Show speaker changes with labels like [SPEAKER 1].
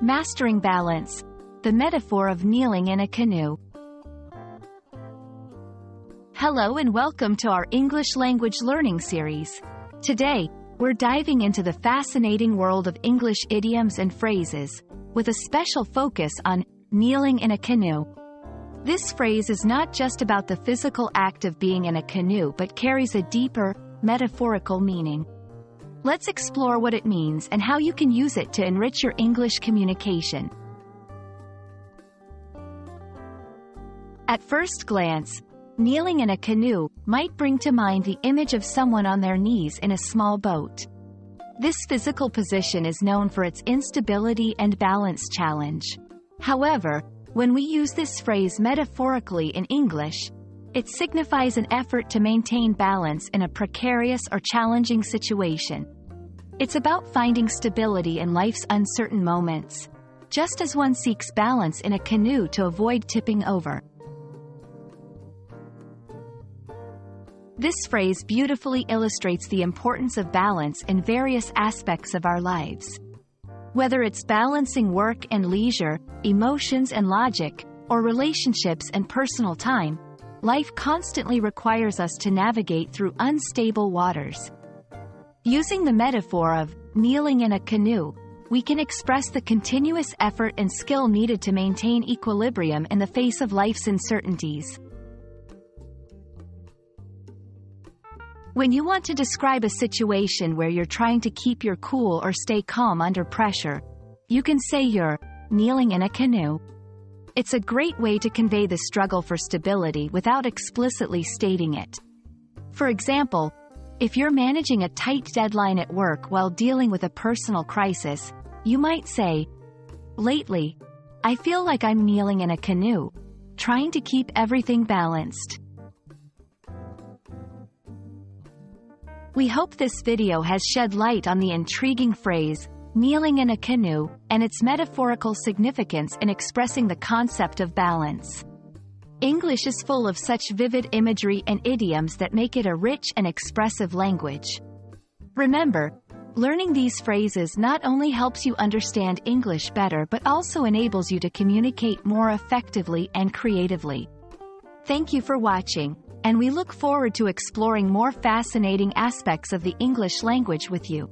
[SPEAKER 1] Mastering balance, the metaphor of kneeling in a canoe. Hello and welcome to our English language learning series. Today, we're diving into the fascinating world of English idioms and phrases, with a special focus on kneeling in a canoe. This phrase is not just about the physical act of being in a canoe but carries a deeper, metaphorical meaning. Let's explore what it means and how you can use it to enrich your English communication. At first glance, kneeling in a canoe might bring to mind the image of someone on their knees in a small boat. This physical position is known for its instability and balance challenge. However, when we use this phrase metaphorically in English, it signifies an effort to maintain balance in a precarious or challenging situation. It's about finding stability in life's uncertain moments, just as one seeks balance in a canoe to avoid tipping over. This phrase beautifully illustrates the importance of balance in various aspects of our lives. Whether it's balancing work and leisure, emotions and logic, or relationships and personal time, life constantly requires us to navigate through unstable waters. Using the metaphor of kneeling in a canoe, we can express the continuous effort and skill needed to maintain equilibrium in the face of life's uncertainties. When you want to describe a situation where you're trying to keep your cool or stay calm under pressure, you can say you're kneeling in a canoe. It's a great way to convey the struggle for stability without explicitly stating it. For example, if you're managing a tight deadline at work while dealing with a personal crisis, you might say, "Lately, I feel like I'm kneeling in a canoe, trying to keep everything balanced." We hope this video has shed light on the intriguing phrase, kneeling in a canoe, and its metaphorical significance in expressing the concept of balance. English is full of such vivid imagery and idioms that make it a rich and expressive language. Remember, learning these phrases not only helps you understand English better but also enables you to communicate more effectively and creatively. Thank you for watching, and we look forward to exploring more fascinating aspects of the English language with you.